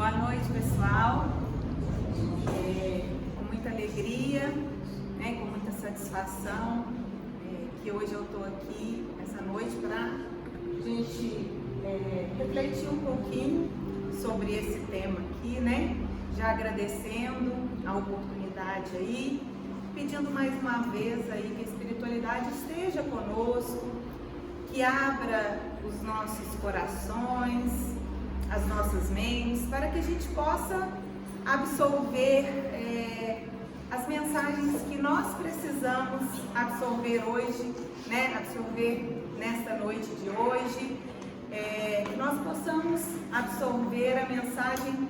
Boa noite, pessoal. Com muita alegria, né, com muita satisfação, que hoje eu estou aqui essa noite para a gente refletir um pouquinho sobre esse tema aqui, né? Já agradecendo a oportunidade aí, pedindo mais uma vez aí que a espiritualidade esteja conosco, que abra os nossos corações, as nossas mentes, para que a gente possa absorver as mensagens que nós precisamos absorver hoje, né? Absorver nesta noite de hoje, que nós possamos absorver a mensagem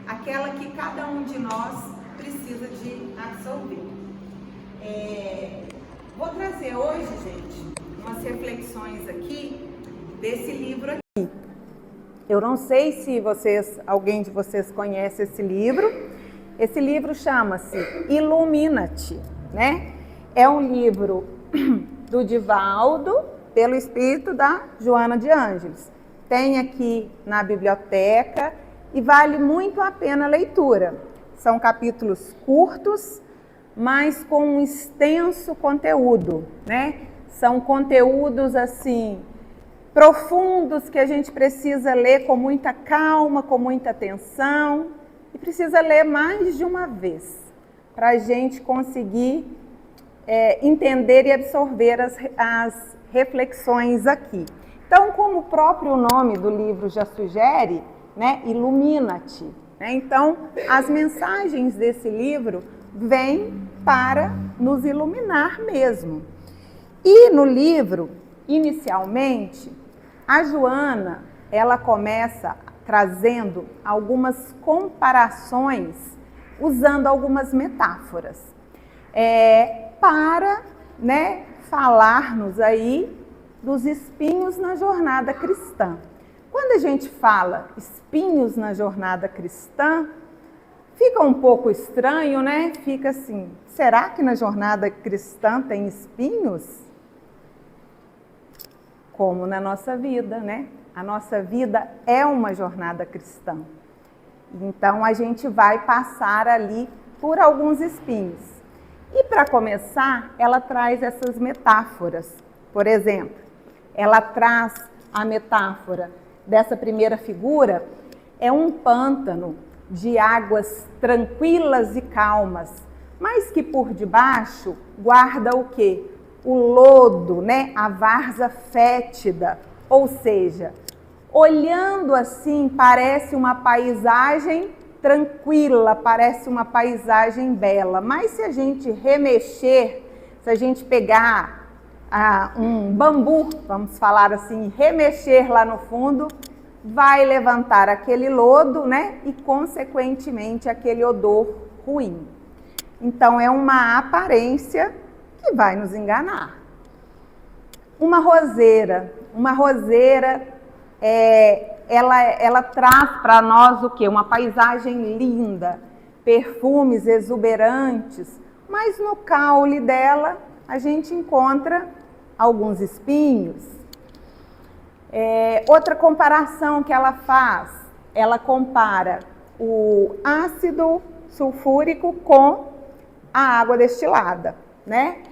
aquela que cada um de nós precisa de absorver. Vou trazer hoje, gente, umas reflexões aqui desse livro aqui. Eu não sei se alguém de vocês conhece esse livro. Esse livro chama-se Ilumina-te, né? É um livro do Divaldo, pelo espírito da Joana de Ângeles. Tem aqui na biblioteca e vale muito a pena a leitura. São capítulos curtos, mas com um extenso conteúdo, né? São conteúdos assim profundos que a gente precisa ler com muita calma, com muita atenção, e precisa ler mais de uma vez para a gente conseguir entender e absorver as reflexões aqui. Então, como o próprio nome do livro já sugere, né, Ilumina-te, né? Então, as mensagens desse livro vêm para nos iluminar mesmo. E no livro, inicialmente, a Joana, ela começa trazendo algumas comparações, usando algumas metáforas, para, né, falar-nos aí dos espinhos na jornada cristã. Quando a gente fala espinhos na jornada cristã, fica um pouco estranho, né? Fica assim, será que na jornada cristã tem espinhos? Como na nossa vida, né? A nossa vida é uma jornada cristã. Então, a gente vai passar ali por alguns espinhos. E para começar, ela traz essas metáforas. Por exemplo, ela traz a metáfora dessa primeira figura, é um pântano de águas tranquilas e calmas, mas que por debaixo guarda o quê? O lodo, né? A várzea fétida, ou seja, olhando assim parece uma paisagem tranquila, parece uma paisagem bela, mas se a gente remexer, se a gente pegar um bambu, vamos falar assim, remexer lá no fundo, vai levantar aquele lodo, né? E consequentemente aquele odor ruim. Então é uma aparência que vai nos enganar. Uma roseira, ela traz para nós o quê? Uma paisagem linda, perfumes exuberantes, mas no caule dela a gente encontra alguns espinhos. Outra comparação que ela faz, ela compara o ácido sulfúrico com a água destilada, né?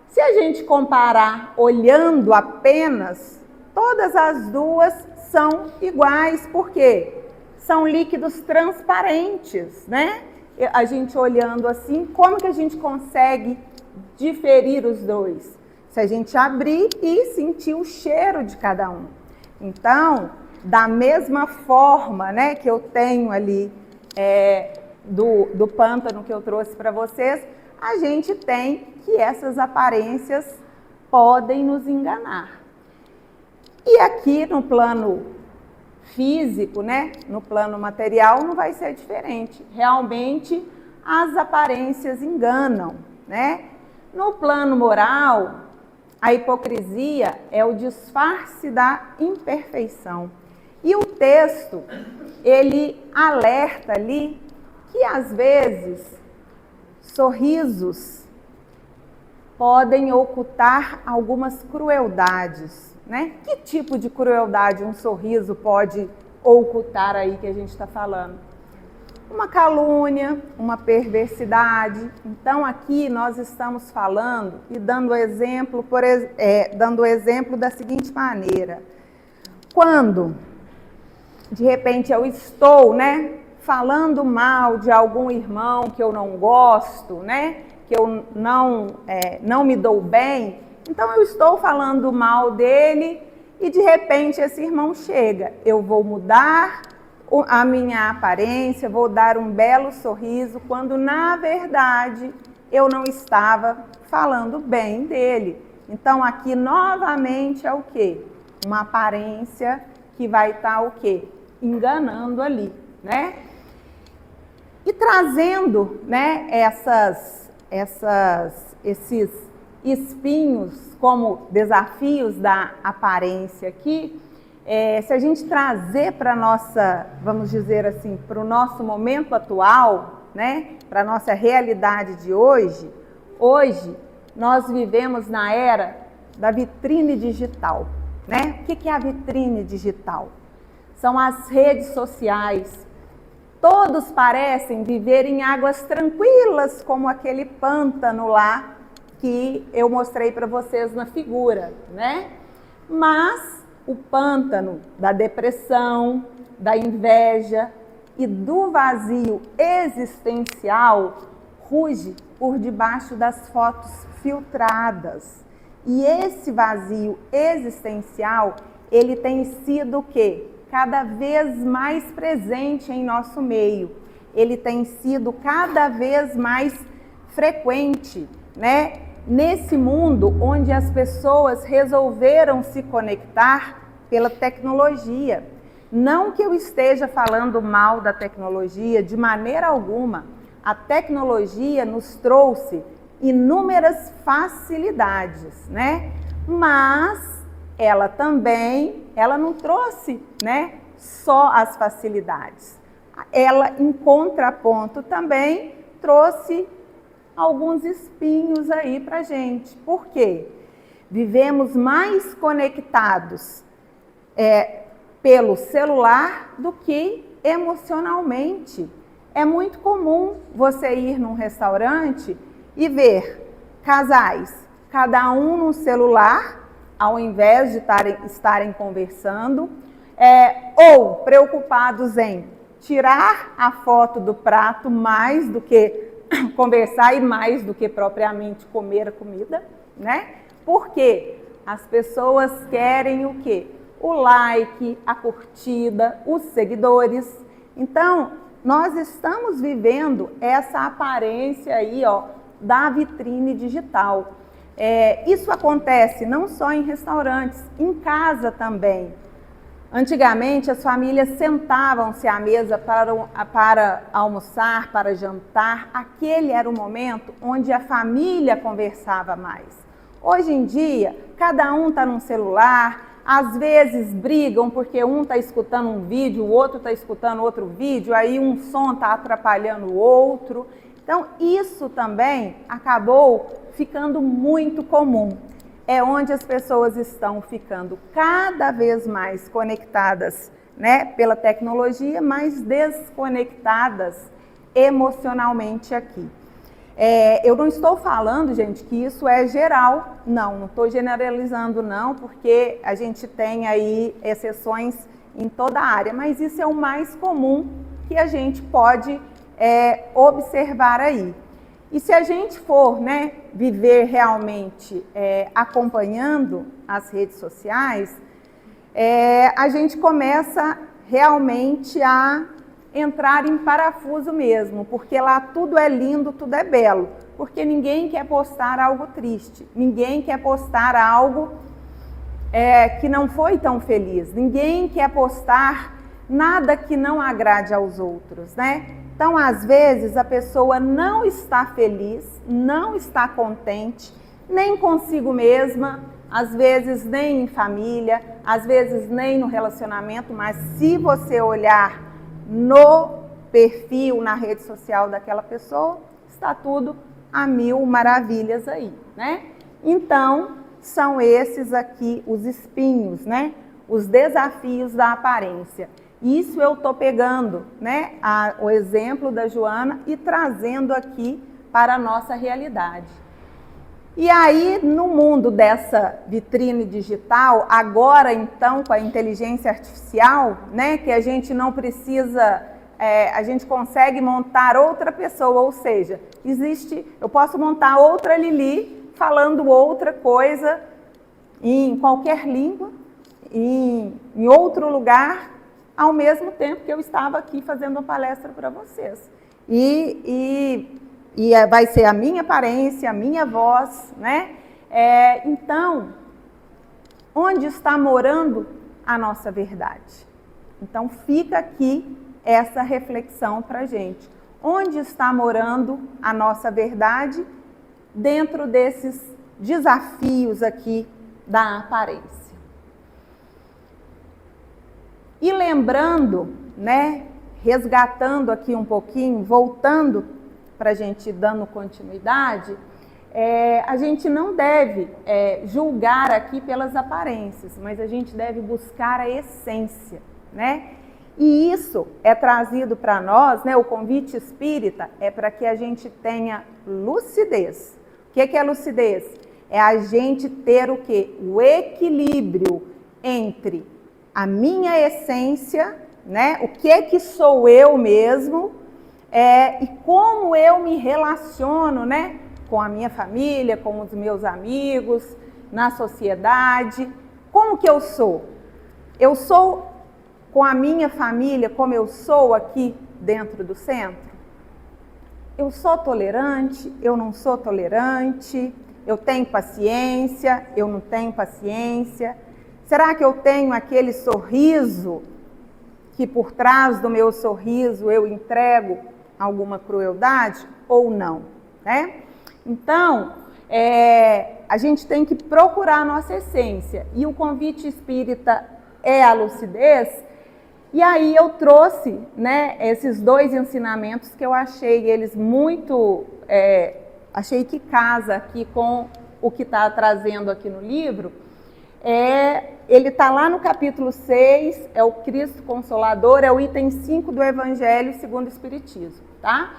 Se a gente comparar olhando apenas, todas as duas são iguais, porque são líquidos transparentes, né? A gente olhando assim, como que a gente consegue diferir os dois? Se a gente abrir e sentir o cheiro de cada um. Então, da mesma forma, né, que eu tenho ali do pântano que eu trouxe para vocês, a gente tem que essas aparências podem nos enganar. E aqui no plano físico, né, no plano material, não vai ser diferente. Realmente, as aparências enganam, né? No plano moral, a hipocrisia é o disfarce da imperfeição. E o texto, ele alerta ali que às vezes sorrisos podem ocultar algumas crueldades, né? Que tipo de crueldade um sorriso pode ocultar aí que a gente está falando? Uma calúnia, uma perversidade. Então aqui nós estamos falando e dando exemplo, dando exemplo da seguinte maneira. Quando de repente eu estou, né, falando mal de algum irmão que eu não gosto, né, que eu não me dou bem, então eu estou falando mal dele e de repente esse irmão chega, eu vou mudar a minha aparência, vou dar um belo sorriso, quando na verdade eu não estava falando bem dele. Então aqui novamente é o quê? Uma aparência que vai estar o quê? Enganando ali, né? E trazendo, né, esses espinhos como desafios da aparência aqui, se a gente trazer para a nossa, vamos dizer assim, para o nosso momento atual, né, para a nossa realidade de hoje nós vivemos na era da vitrine digital, né? O que é a vitrine digital? São as redes sociais. Todos parecem viver em águas tranquilas, como aquele pântano lá que eu mostrei para vocês na figura, né? Mas o pântano da depressão, da inveja e do vazio existencial ruge por debaixo das fotos filtradas. E esse vazio existencial, ele tem sido o quê? Cada vez mais presente em nosso meio. Ele tem sido cada vez mais frequente, né? Nesse mundo onde as pessoas resolveram se conectar pela tecnologia. Não que eu esteja falando mal da tecnologia, de maneira alguma. A tecnologia nos trouxe inúmeras facilidades, né? Mas ela não trouxe, né, só as facilidades. Ela, em contraponto, também trouxe alguns espinhos aí pra gente. Por quê? Vivemos mais conectados pelo celular do que emocionalmente. É muito comum você ir num restaurante e ver casais, cada um no celular, ao invés de estarem conversando, ou preocupados em tirar a foto do prato mais do que conversar e mais do que propriamente comer a comida, né? Porque as pessoas querem o quê? O like, a curtida, os seguidores. Então, nós estamos vivendo essa aparência aí, ó, da vitrine digital. Isso acontece não só em restaurantes, em casa também. Antigamente, as famílias sentavam-se à mesa para almoçar, para jantar. Aquele era o momento onde a família conversava mais. Hoje em dia, cada um está num celular, às vezes brigam porque um está escutando um vídeo, o outro está escutando outro vídeo, aí um som está atrapalhando o outro. Então, isso também acabou ficando muito comum. É onde as pessoas estão ficando cada vez mais conectadas, né, pela tecnologia, mas desconectadas emocionalmente aqui. Eu não estou falando, gente, que isso é geral, não estou generalizando não, porque a gente tem aí exceções em toda a área, mas isso é o mais comum que a gente pode observar aí. E se a gente for, né, viver realmente acompanhando as redes sociais, a gente começa realmente a entrar em parafuso mesmo, porque lá tudo é lindo, tudo é belo, porque ninguém quer postar algo triste, ninguém quer postar algo que não foi tão feliz, ninguém quer postar nada que não agrade aos outros, né? Então, às vezes, a pessoa não está feliz, não está contente, nem consigo mesma, às vezes nem em família, às vezes nem no relacionamento, mas se você olhar no perfil, na rede social daquela pessoa, está tudo a mil maravilhas aí, né? Então, são esses aqui os espinhos, né? Os desafios da aparência. Isso eu estou pegando, né, o exemplo da Joana e trazendo aqui para a nossa realidade. E aí, no mundo dessa vitrine digital, agora então com a inteligência artificial, né, que a gente não precisa, a gente consegue montar outra pessoa, ou seja, eu posso montar outra Lili falando outra coisa em qualquer língua, em outro lugar, ao mesmo tempo que eu estava aqui fazendo uma palestra para vocês. E vai ser a minha aparência, a minha voz, né? Então, onde está morando a nossa verdade? Então, fica aqui essa reflexão para a gente. Onde está morando a nossa verdade dentro desses desafios aqui da aparência? E lembrando, né, resgatando aqui um pouquinho, voltando para a gente dando continuidade, a gente não deve julgar aqui pelas aparências, mas a gente deve buscar a essência, né? E isso é trazido para nós, né? O convite espírita é para que a gente tenha lucidez. O que é lucidez? É a gente ter o quê? O equilíbrio entre a minha essência, né? O que sou eu mesmo, e como eu me relaciono, né? Com a minha família, com os meus amigos, na sociedade. Como que eu sou? Eu sou com a minha família como eu sou aqui dentro do centro? Eu sou tolerante? Eu não sou tolerante? Eu tenho paciência? Eu não tenho paciência? Será que eu tenho aquele sorriso que por trás do meu sorriso eu entrego alguma crueldade ou não, né? Então, a gente tem que procurar a nossa essência, e o convite espírita é a lucidez. E aí eu trouxe, né, esses dois ensinamentos que eu achei eles muito, achei que casa aqui com o que está trazendo aqui no livro. Ele está lá no capítulo 6, é o Cristo Consolador, é o item 5 do Evangelho segundo o Espiritismo, tá?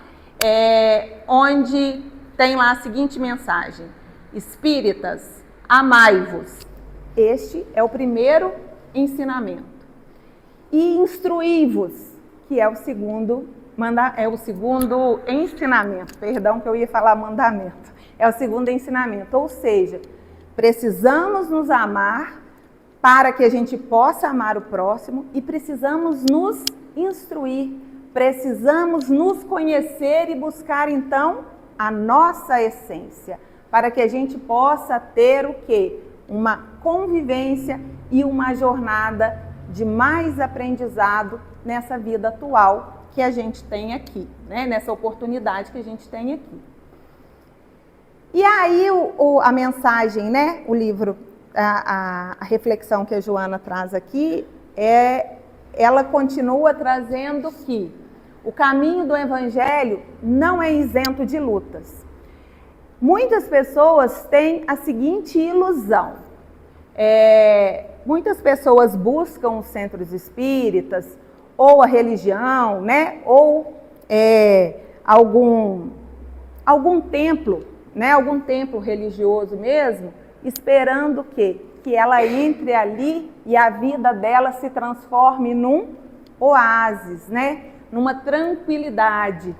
Onde tem lá a seguinte mensagem: Espíritas, amai-vos. Este é o primeiro ensinamento. E instruí-vos, que é o segundo ensinamento. Perdão que eu ia falar mandamento. É o segundo ensinamento, ou seja, precisamos nos amar para que a gente possa amar o próximo e precisamos nos instruir, precisamos nos conhecer e buscar então a nossa essência, para que a gente possa ter o quê? Uma convivência e uma jornada de mais aprendizado nessa vida atual que a gente tem aqui, né? Nessa oportunidade que a gente tem aqui. E aí a mensagem, né? O livro, a reflexão que a Joana traz aqui, ela continua trazendo que o caminho do Evangelho não é isento de lutas. Muitas pessoas têm a seguinte ilusão. Muitas pessoas buscam os centros espíritas, ou a religião, né? Ou algum templo, né? Algum templo religioso mesmo, esperando que ela entre ali e a vida dela se transforme num oásis, né? Numa tranquilidade,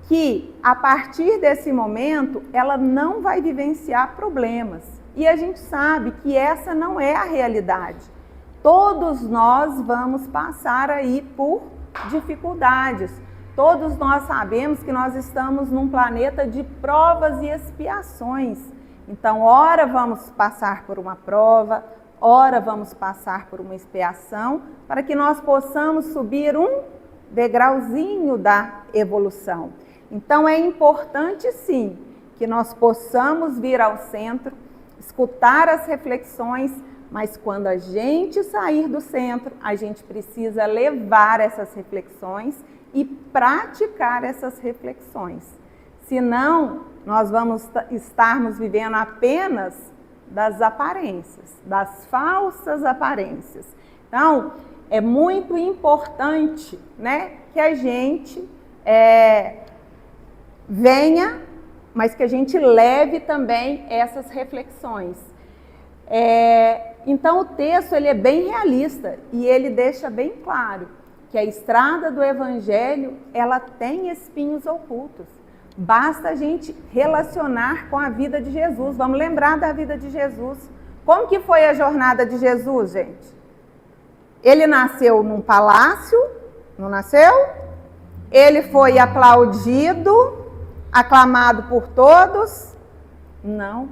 que a partir desse momento ela não vai vivenciar problemas. E a gente sabe que essa não é a realidade. Todos nós vamos passar aí por dificuldades. Todos nós sabemos que nós estamos num planeta de provas e expiações. Então, ora vamos passar por uma prova, ora vamos passar por uma expiação, para que nós possamos subir um degrauzinho da evolução. Então, é importante sim que nós possamos vir ao centro, escutar as reflexões, mas quando a gente sair do centro, a gente precisa levar essas reflexões e praticar essas reflexões. Senão, nós vamos estarmos vivendo apenas das aparências, das falsas aparências. Então, é muito importante, né, que a gente venha, mas que a gente leve também essas reflexões. Então o texto ele é bem realista e ele deixa bem claro que a estrada do Evangelho ela tem espinhos ocultos. Basta a gente relacionar com a vida de Jesus. Vamos lembrar da vida de Jesus. Como que foi a jornada de Jesus, gente? Ele nasceu num palácio, não nasceu? Ele foi aplaudido, aclamado por todos? Não.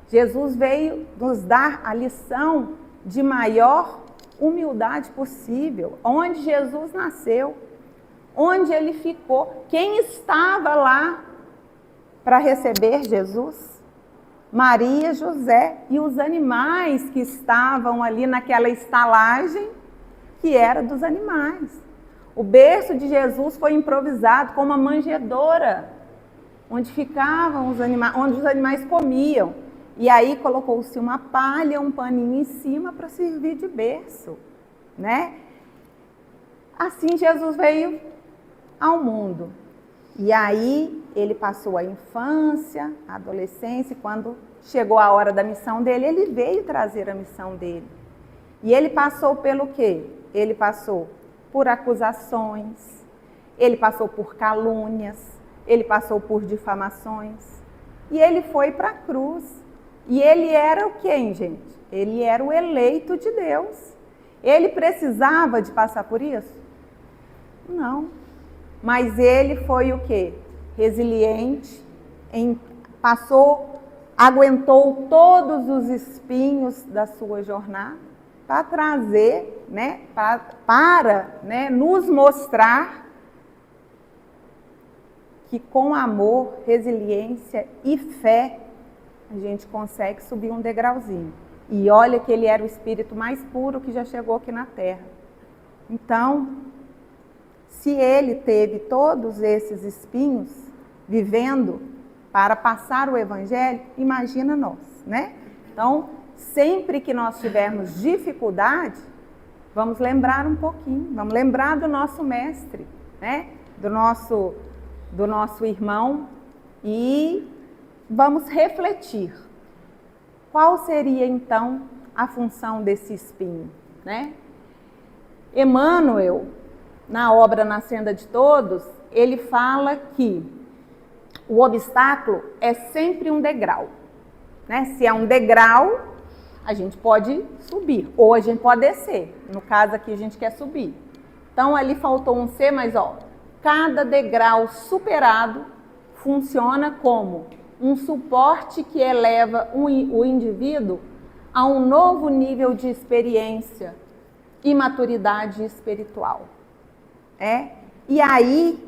Jesus veio nos dar a lição de maior humildade possível. Onde Jesus nasceu, onde ele ficou, quem estava lá para receber Jesus? Maria, José e os animais que estavam ali naquela estalagem que era dos animais. O berço de Jesus foi improvisado com uma manjedoura, onde ficavam os animais, onde os animais comiam. E aí colocou-se uma palha, um paninho em cima para servir de berço, né? Assim Jesus veio ao mundo. E aí ele passou a infância, a adolescência, e quando chegou a hora da missão dele, ele veio trazer a missão dele. E ele passou pelo quê? Ele passou por acusações, ele passou por calúnias, ele passou por difamações, e ele foi para a cruz. E ele era o quem, gente? Ele era o eleito de Deus. Ele precisava de passar por isso? Não. Mas ele foi o quê? Resiliente, aguentou todos os espinhos da sua jornada para trazer, né, para nos mostrar que com amor, resiliência e fé a gente consegue subir um degrauzinho. E olha que ele era o espírito mais puro que já chegou aqui na Terra. Então, se ele teve todos esses espinhos vivendo para passar o Evangelho, imagina nós, né? Então, sempre que nós tivermos dificuldade, vamos lembrar um pouquinho, vamos lembrar do nosso mestre, né? Do nosso irmão e vamos refletir. Qual seria então a função desse espinho, né? Emmanuel, na obra Na Senda de Todos, ele fala que o obstáculo é sempre um degrau, né? Se é um degrau, a gente pode subir, ou a gente pode descer. No caso aqui, a gente quer subir. Então, ali faltou um C, mas ó, cada degrau superado funciona como um suporte que eleva o indivíduo a um novo nível de experiência e maturidade espiritual. E aí,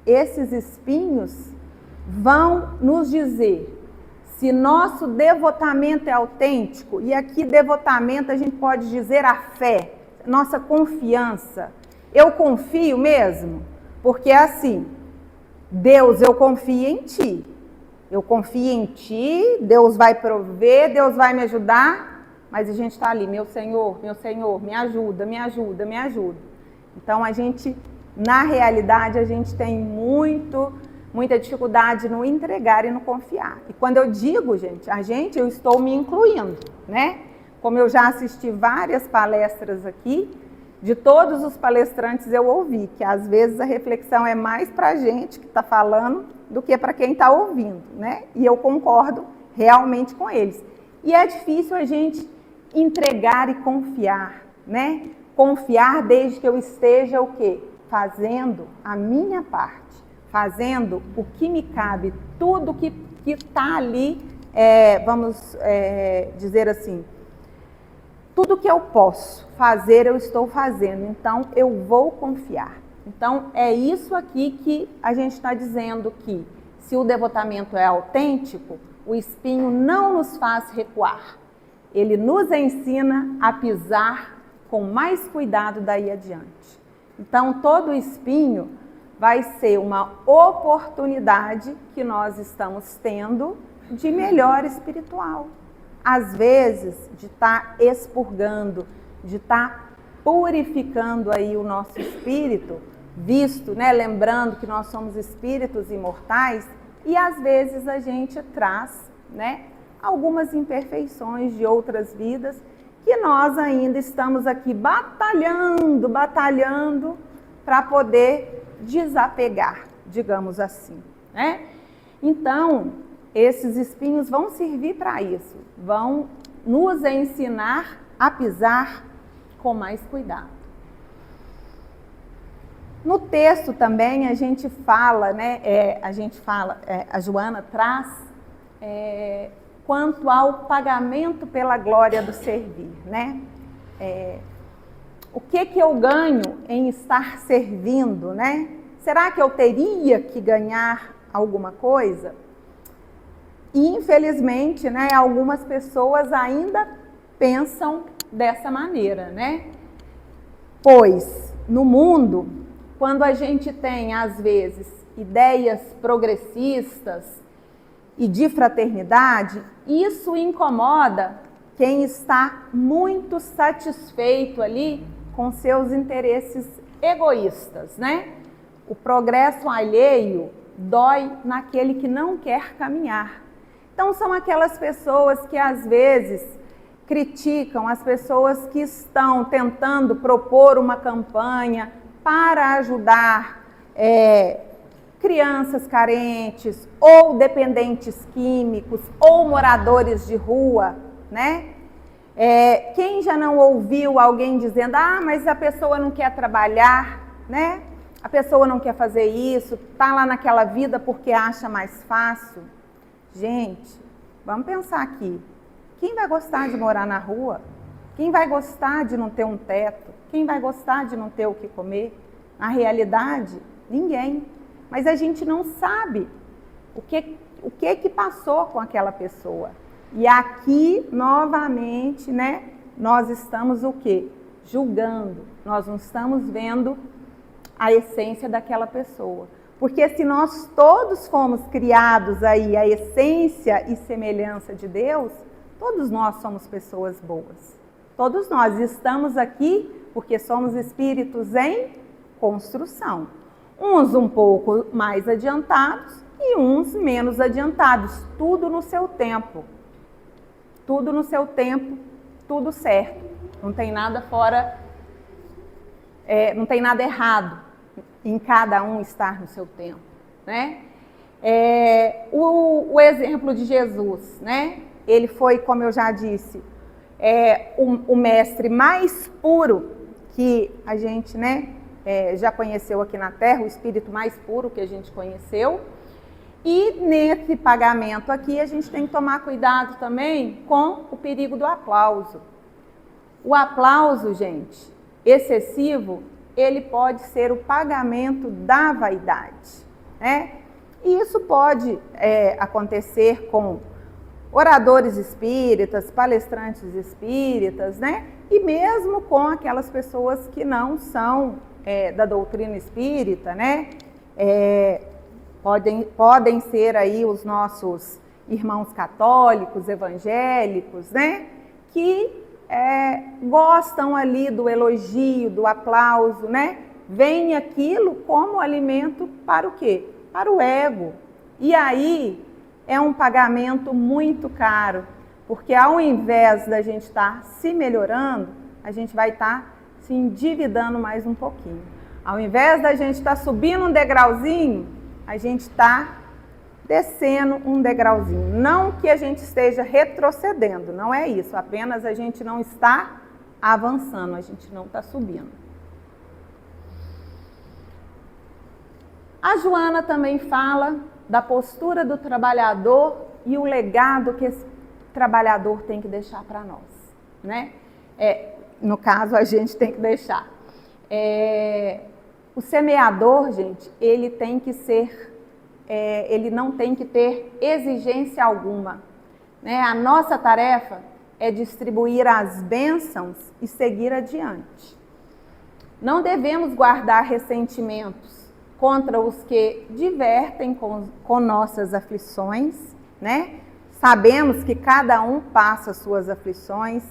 esses espinhos vão nos dizer se nosso devotamento é autêntico, e aqui devotamento a gente pode dizer a fé, nossa confiança. Eu confio mesmo? Porque é assim, Deus, eu confio em Ti. Eu confio em Ti, Deus vai prover, Deus vai me ajudar, mas a gente está ali, meu Senhor, me ajuda, me ajuda, me ajuda. Então, a gente, na realidade, a gente tem muita dificuldade no entregar e no confiar. E quando eu digo, gente, eu estou me incluindo, né? Como eu já assisti várias palestras aqui, de todos os palestrantes eu ouvi, que às vezes a reflexão é mais para a gente que está falando do que para quem está ouvindo, né? E eu concordo realmente com eles. E é difícil a gente entregar e confiar, né? Confiar desde que eu esteja o quê? Fazendo a minha parte, fazendo o que me cabe, tudo que está ali, vamos dizer assim, tudo que eu posso fazer, eu estou fazendo, então eu vou confiar. Então é isso aqui que a gente está dizendo, que se o devotamento é autêntico, o espinho não nos faz recuar. Ele nos ensina a pisar com mais cuidado daí adiante. Então todo espinho vai ser uma oportunidade que nós estamos tendo de melhora espiritual. Às vezes, de estar expurgando, de estar purificando aí o nosso espírito, visto, né, lembrando que nós somos espíritos imortais, e às vezes a gente traz, né, algumas imperfeições de outras vidas que nós ainda estamos aqui batalhando para poder desapegar, digamos assim, né? Então, esses espinhos vão servir para isso, vão nos ensinar a pisar com mais cuidado. No texto também a gente fala, né? A Joana traz quanto ao pagamento pela glória do servir, né? O que eu ganho em estar servindo, né? Será que eu teria que ganhar alguma coisa? E, infelizmente, né, algumas pessoas ainda pensam dessa maneira, né? Pois, no mundo, quando a gente tem, às vezes, ideias progressistas e de fraternidade, isso incomoda quem está muito satisfeito ali com seus interesses egoístas, né? O progresso alheio dói naquele que não quer caminhar. Então, são aquelas pessoas que, às vezes, criticam as pessoas que estão tentando propor uma campanha para ajudar crianças carentes, ou dependentes químicos, ou moradores de rua, né? Quem já não ouviu alguém dizendo, mas a pessoa não quer trabalhar, né? A pessoa não quer fazer isso, está lá naquela vida porque acha mais fácil. Gente, vamos pensar aqui. Quem vai gostar de morar na rua? Quem vai gostar de não ter um teto? Quem vai gostar de não ter o que comer? Na realidade, ninguém. Mas a gente não sabe o que passou com aquela pessoa. E aqui, novamente, né, nós estamos o quê? Julgando. Nós não estamos vendo a essência daquela pessoa. Porque se nós todos fomos criados aí a essência e semelhança de Deus, todos nós somos pessoas boas. Todos nós estamos aqui porque somos espíritos em construção. Uns um pouco mais adiantados e uns menos adiantados. Tudo no seu tempo. Tudo no seu tempo, tudo certo. Não tem nada fora, não tem nada errado em cada um estar no seu tempo, né? O exemplo de Jesus, né? Ele foi, como eu já disse, o mestre mais puro que a gente, né, já conheceu aqui na Terra, o espírito mais puro que a gente conheceu. E nesse pagamento aqui a gente tem que tomar cuidado também com o perigo do aplauso. O aplauso, gente, excessivo, ele pode ser o pagamento da vaidade, né? E isso pode acontecer com oradores espíritas, palestrantes espíritas, né? E mesmo com aquelas pessoas que não são da doutrina espírita, né? Podem ser aí os nossos irmãos católicos, evangélicos, né? Que gostam ali do elogio, do aplauso, né? Vem aquilo como alimento para o quê? Para o ego. E aí é um pagamento muito caro, porque ao invés da gente estar se melhorando, a gente vai estar se endividando mais um pouquinho. Ao invés da gente estar subindo um degrauzinho, a gente está descendo um degrauzinho. Não que a gente esteja retrocedendo, não é isso. Apenas a gente não está avançando, a gente não está subindo. A Joana também fala da postura do trabalhador e o legado que esse trabalhador tem que deixar para nós, né? No caso, a gente tem que deixar. O semeador, gente, ele tem que ser... ele não tem que ter exigência alguma, né? A nossa tarefa é distribuir as bênçãos e seguir adiante. Não devemos guardar ressentimentos contra os que divertem com nossas aflições, né? Sabemos que cada um passa suas aflições.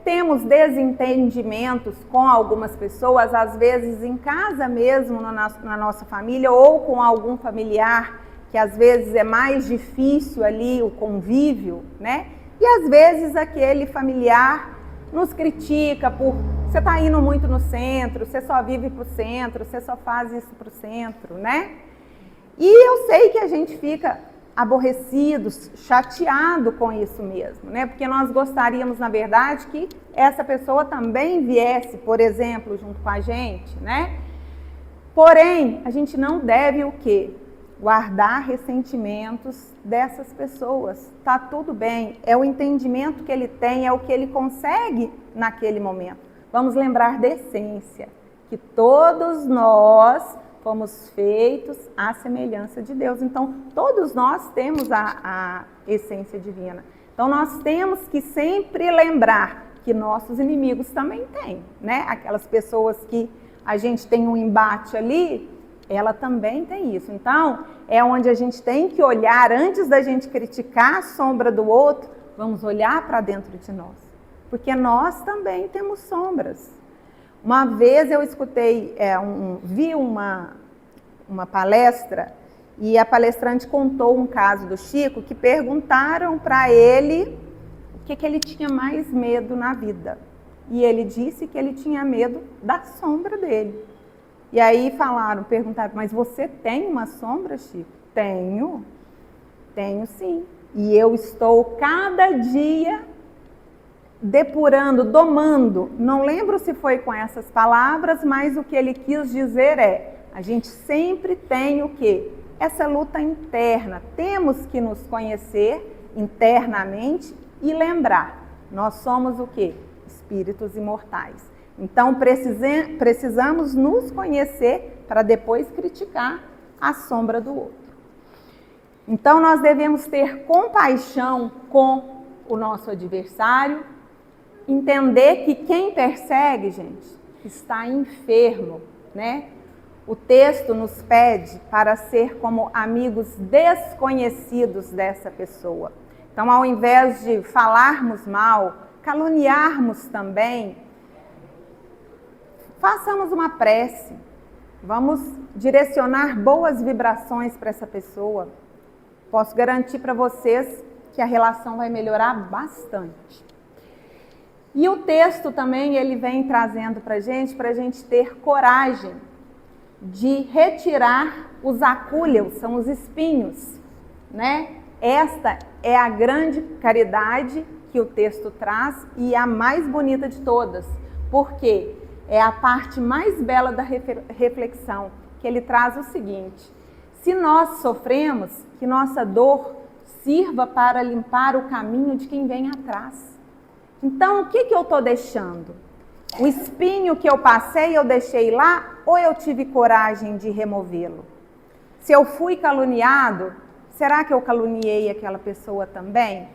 temos desentendimentos com algumas pessoas, às vezes em casa mesmo, na nossa família, ou com algum familiar, que às vezes é mais difícil ali o convívio, né? E às vezes aquele familiar nos critica por você está indo muito no centro, você só vive para o centro, você só faz isso para o centro, né? E eu sei que a gente fica aborrecido, chateado com isso mesmo, né? Porque nós gostaríamos, na verdade, que essa pessoa também viesse, por exemplo, junto com a gente, né? Porém, a gente não deve o quê? Guardar ressentimentos dessas pessoas. Tá tudo bem, é o entendimento que ele tem, é o que ele consegue naquele momento. Vamos lembrar da essência, que todos nós fomos feitos à semelhança de Deus. Então, todos nós temos a essência divina. Então, nós temos que sempre lembrar que nossos inimigos também têm, né? Aquelas pessoas que a gente tem um embate ali, ela também tem isso. Então, é onde a gente tem que olhar, antes da gente criticar a sombra do outro, vamos olhar para dentro de nós. Porque nós também temos sombras. Uma vez eu escutei, vi uma palestra e a palestrante contou um caso do Chico que perguntaram para ele o que ele tinha mais medo na vida. E ele disse que ele tinha medo da sombra dele. E aí perguntaram, mas você tem uma sombra, Chico? Tenho sim. E eu estou cada dia depurando, domando. Não lembro se foi com essas palavras, mas o que ele quis dizer a gente sempre tem o quê? Essa luta interna. Temos que nos conhecer internamente e lembrar, nós somos o quê? Espíritos imortais. Então, precisamos nos conhecer para depois criticar a sombra do outro. Então, nós devemos ter compaixão com o nosso adversário, entender que quem persegue, gente, está enfermo, né? O texto nos pede para ser como amigos desconhecidos dessa pessoa. Então, ao invés de falarmos mal, caluniarmos também, façamos uma prece, vamos direcionar boas vibrações para essa pessoa. Posso garantir para vocês que a relação vai melhorar bastante. E o texto também, ele vem trazendo para a gente ter coragem de retirar os acúleos, são os espinhos, né? Esta é a grande caridade que o texto traz e a mais bonita de todas, porque é a parte mais bela da reflexão, que ele traz o seguinte: se nós sofremos, que nossa dor sirva para limpar o caminho de quem vem atrás. Então, o que eu estou deixando? O espinho que eu passei, eu deixei lá, ou eu tive coragem de removê-lo? Se eu fui caluniado, será que eu caluniei aquela pessoa também?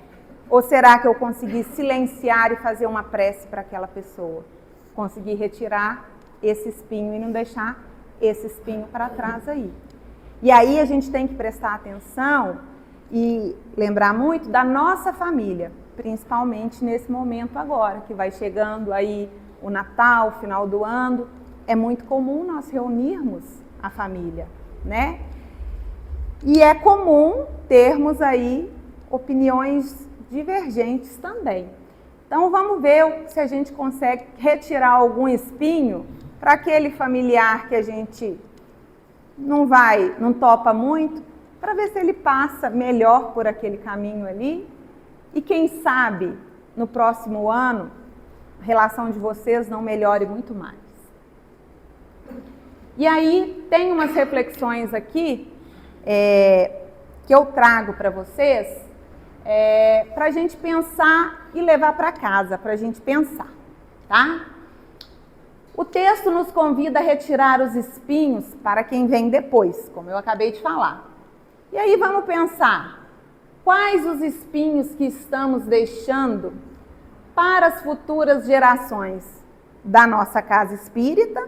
Ou será que eu consegui silenciar e fazer uma prece para aquela pessoa? Consegui retirar esse espinho e não deixar esse espinho para trás aí. E aí a gente tem que prestar atenção e lembrar muito da nossa família, principalmente nesse momento agora, que vai chegando aí o Natal, o final do ano. É muito comum nós reunirmos a família, né? E é comum termos aí opiniões divergentes também. Então vamos ver se a gente consegue retirar algum espinho para aquele familiar que a gente não topa muito, para ver se ele passa melhor por aquele caminho ali. E quem sabe no próximo ano a relação de vocês não melhore muito mais. E aí tem umas reflexões aqui que eu trago para vocês, para a gente pensar e levar para casa, para a gente pensar, tá? O texto nos convida a retirar os espinhos para quem vem depois, como eu acabei de falar. E aí vamos pensar, quais os espinhos que estamos deixando para as futuras gerações da nossa casa espírita,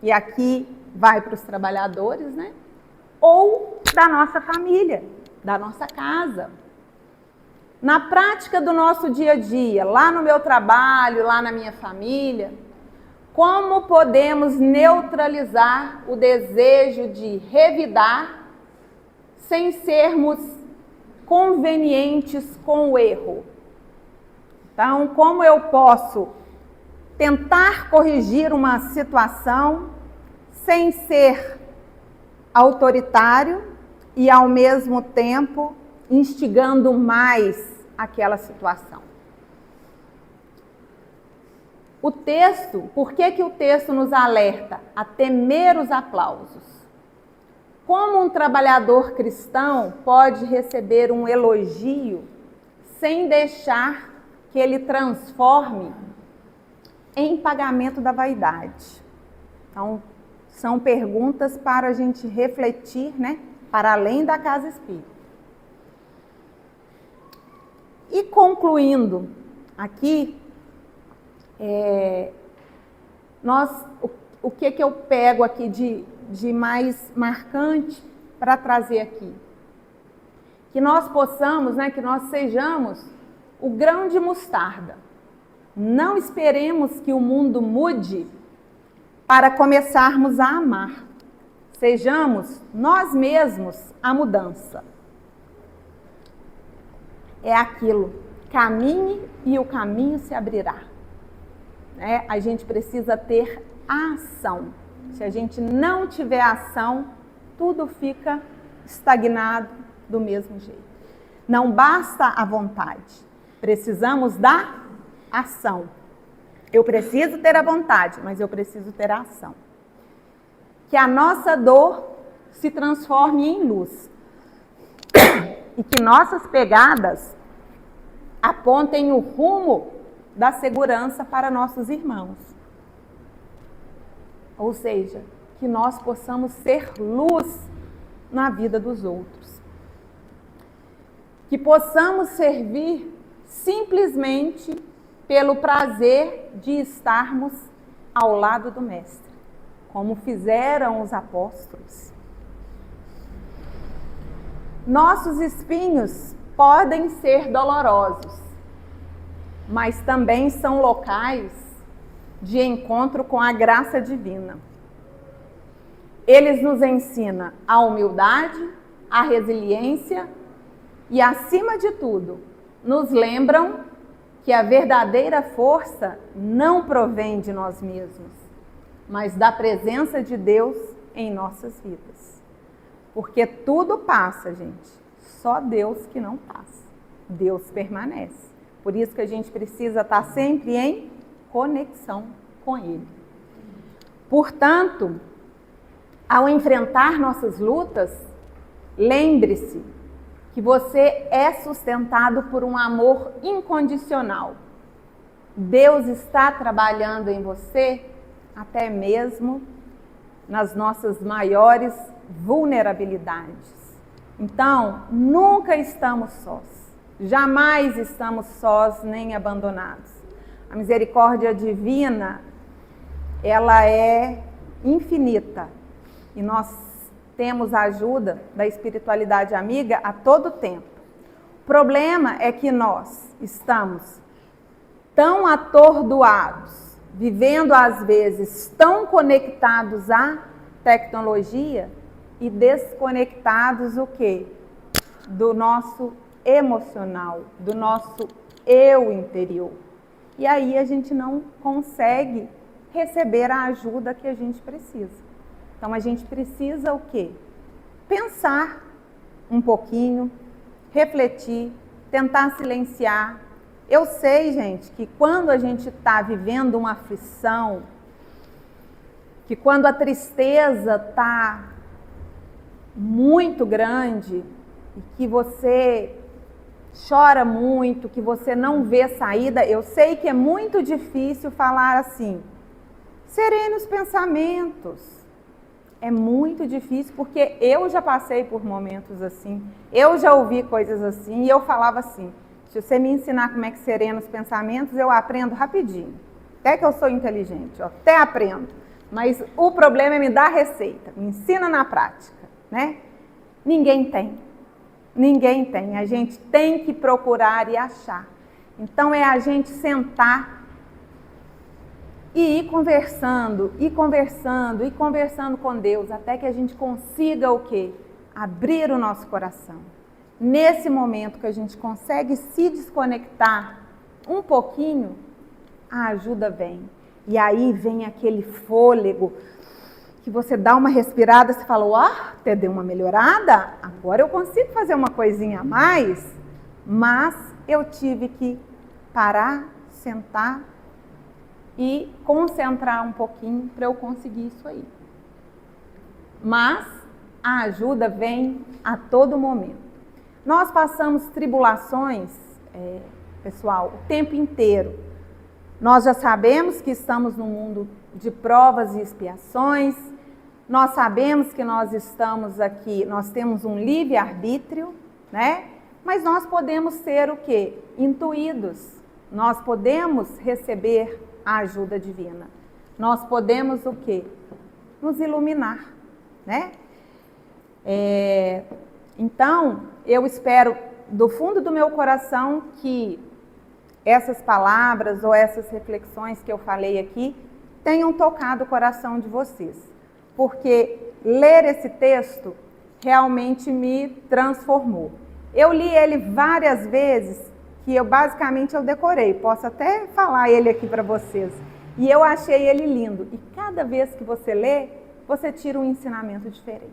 e aqui vai para os trabalhadores, né? Ou da nossa família, da nossa casa. Na prática do nosso dia a dia, lá no meu trabalho, lá na minha família, como podemos neutralizar o desejo de revidar sem sermos convenientes com o erro? Então, como eu posso tentar corrigir uma situação sem ser autoritário e, ao mesmo tempo, instigando mais aquela situação? O texto, por que o texto nos alerta a temer os aplausos? Como um trabalhador cristão pode receber um elogio sem deixar que ele transforme em pagamento da vaidade? Então, são perguntas para a gente refletir, né, para além da casa espírita. E concluindo aqui, o que eu pego aqui de mais marcante para trazer aqui? Que nós possamos, né, que nós sejamos o grão de mostarda. Não esperemos que o mundo mude para começarmos a amar. Sejamos nós mesmos a mudança. É aquilo, caminhe e o caminho se abrirá. A gente precisa ter ação. Se a gente não tiver ação, tudo fica estagnado do mesmo jeito. Não basta a vontade, precisamos da ação. Eu preciso ter a vontade, mas eu preciso ter a ação. Que a nossa dor se transforme em luz. E que nossas pegadas apontem o rumo da segurança para nossos irmãos. Ou seja, que nós possamos ser luz na vida dos outros. Que possamos servir simplesmente pelo prazer de estarmos ao lado do Mestre, como fizeram os apóstolos. Nossos espinhos podem ser dolorosos, mas também são locais de encontro com a graça divina. Eles nos ensinam a humildade, a resiliência e, acima de tudo, nos lembram que a verdadeira força não provém de nós mesmos, mas da presença de Deus em nossas vidas. Porque tudo passa, gente. Só Deus que não passa. Deus permanece. Por isso que a gente precisa estar sempre em conexão com Ele. Portanto, ao enfrentar nossas lutas, lembre-se que você é sustentado por um amor incondicional. Deus está trabalhando em você até mesmo nas nossas maiores vulnerabilidades. Então, nunca estamos sós. Jamais estamos sós nem abandonados. A misericórdia divina, ela é infinita. E nós temos a ajuda da espiritualidade amiga a todo tempo. O problema é que nós estamos tão atordoados, vivendo às vezes tão conectados à tecnologia e desconectados o quê? Do nosso emocional, do nosso eu interior. E aí a gente não consegue receber a ajuda que a gente precisa. Então a gente precisa o quê? Pensar um pouquinho, refletir, tentar silenciar. Eu sei, gente, que quando a gente está vivendo uma aflição, que quando a tristeza está muito grande, e que você chora muito, que você não vê saída, eu sei que é muito difícil falar assim, serene os pensamentos. É muito difícil, porque eu já passei por momentos assim, eu já ouvi coisas assim, e eu falava assim, se você me ensinar como é que serena os pensamentos, eu aprendo rapidinho. Até que eu sou inteligente, eu até aprendo. Mas o problema é me dar receita, me ensina na prática, né? Ninguém tem. Ninguém tem. A gente tem que procurar e achar. Então é a gente sentar e ir conversando, e conversando, e conversando com Deus, até que a gente consiga o quê? Abrir o nosso coração. Nesse momento que a gente consegue se desconectar um pouquinho, a ajuda vem. E aí vem aquele fôlego, que você dá uma respirada, você fala, até deu uma melhorada, agora eu consigo fazer uma coisinha a mais, mas eu tive que parar, sentar e concentrar um pouquinho para eu conseguir isso aí. Mas a ajuda vem a todo momento. Nós passamos tribulações, pessoal, o tempo inteiro. Nós já sabemos que estamos num mundo de provas e expiações. Nós sabemos que nós estamos aqui, nós temos um livre-arbítrio, né? Mas nós podemos ser o quê? Intuídos. Nós podemos receber a ajuda divina. Nós podemos o quê? Nos iluminar, né? Então, eu espero do fundo do meu coração que essas palavras ou essas reflexões que eu falei aqui tenham tocado o coração de vocês. Porque ler esse texto realmente me transformou. Eu li ele várias vezes, que basicamente eu decorei, posso até falar ele aqui para vocês. E eu achei ele lindo. E cada vez que você lê, você tira um ensinamento diferente.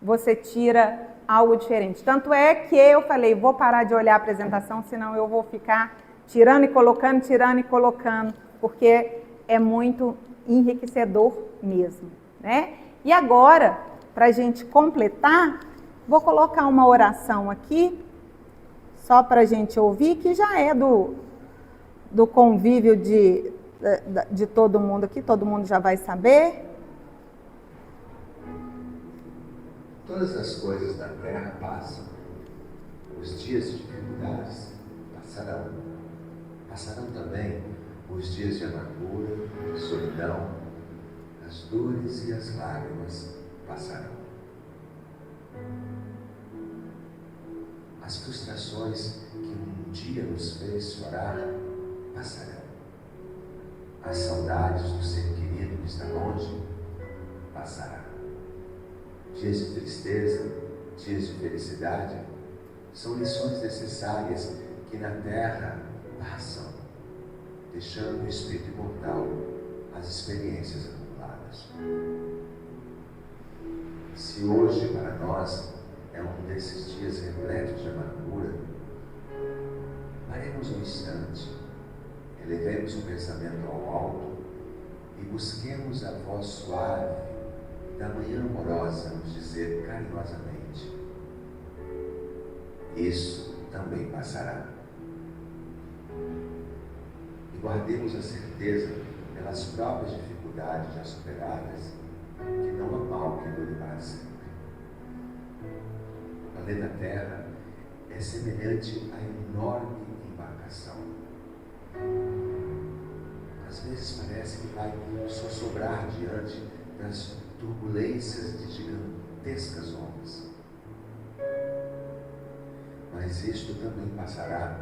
Você tira algo diferente. Tanto é que eu falei, vou parar de olhar a apresentação, senão eu vou ficar tirando e colocando, porque é muito enriquecedor mesmo, né? E agora, para a gente completar, vou colocar uma oração aqui, só para a gente ouvir, que já é do convívio de todo mundo aqui, todo mundo já vai saber. Todas as coisas da terra passam, os dias de dificuldades passarão. Passarão também os dias de amargura, solidão, as dores e as lágrimas passarão. As frustrações que um dia nos fez chorar passarão. As saudades do ser querido que está longe passarão. Dias de tristeza, dias de felicidade, são lições necessárias que na terra passam, deixando no espírito imortal as experiências acumuladas. Se hoje para nós é um desses dias repletos de amargura, paremos um instante, elevemos o pensamento ao alto e busquemos a voz suave da manhã amorosa nos dizer carinhosamente: isso também passará. E guardemos a certeza, pelas próprias dificuldades já superadas, que não há mal que dure para sempre. O planeta Terra é semelhante à enorme embarcação. Às vezes parece que vai só sobrar diante das turbulências de gigantescas ondas. Mas isto também passará,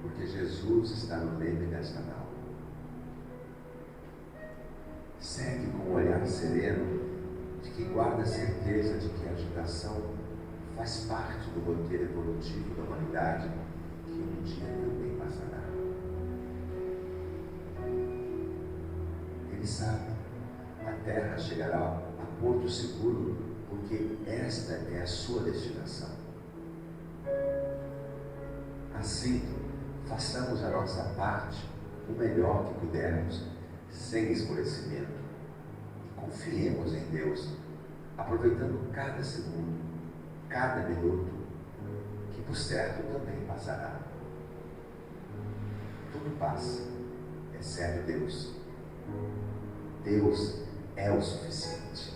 porque Jesus está no leme desta nau. Segue com um olhar sereno de que guarda a certeza de que a agitação faz parte do roteiro evolutivo da humanidade, que um dia também passará. Ele sabe, a Terra chegará a porto seguro, porque esta é a sua destinação. Assim, façamos a nossa parte o melhor que pudermos, sem esmorecimento, e confiemos em Deus, aproveitando cada segundo, cada minuto, que por certo também passará. Tudo passa, exceto Deus. Deus é o suficiente.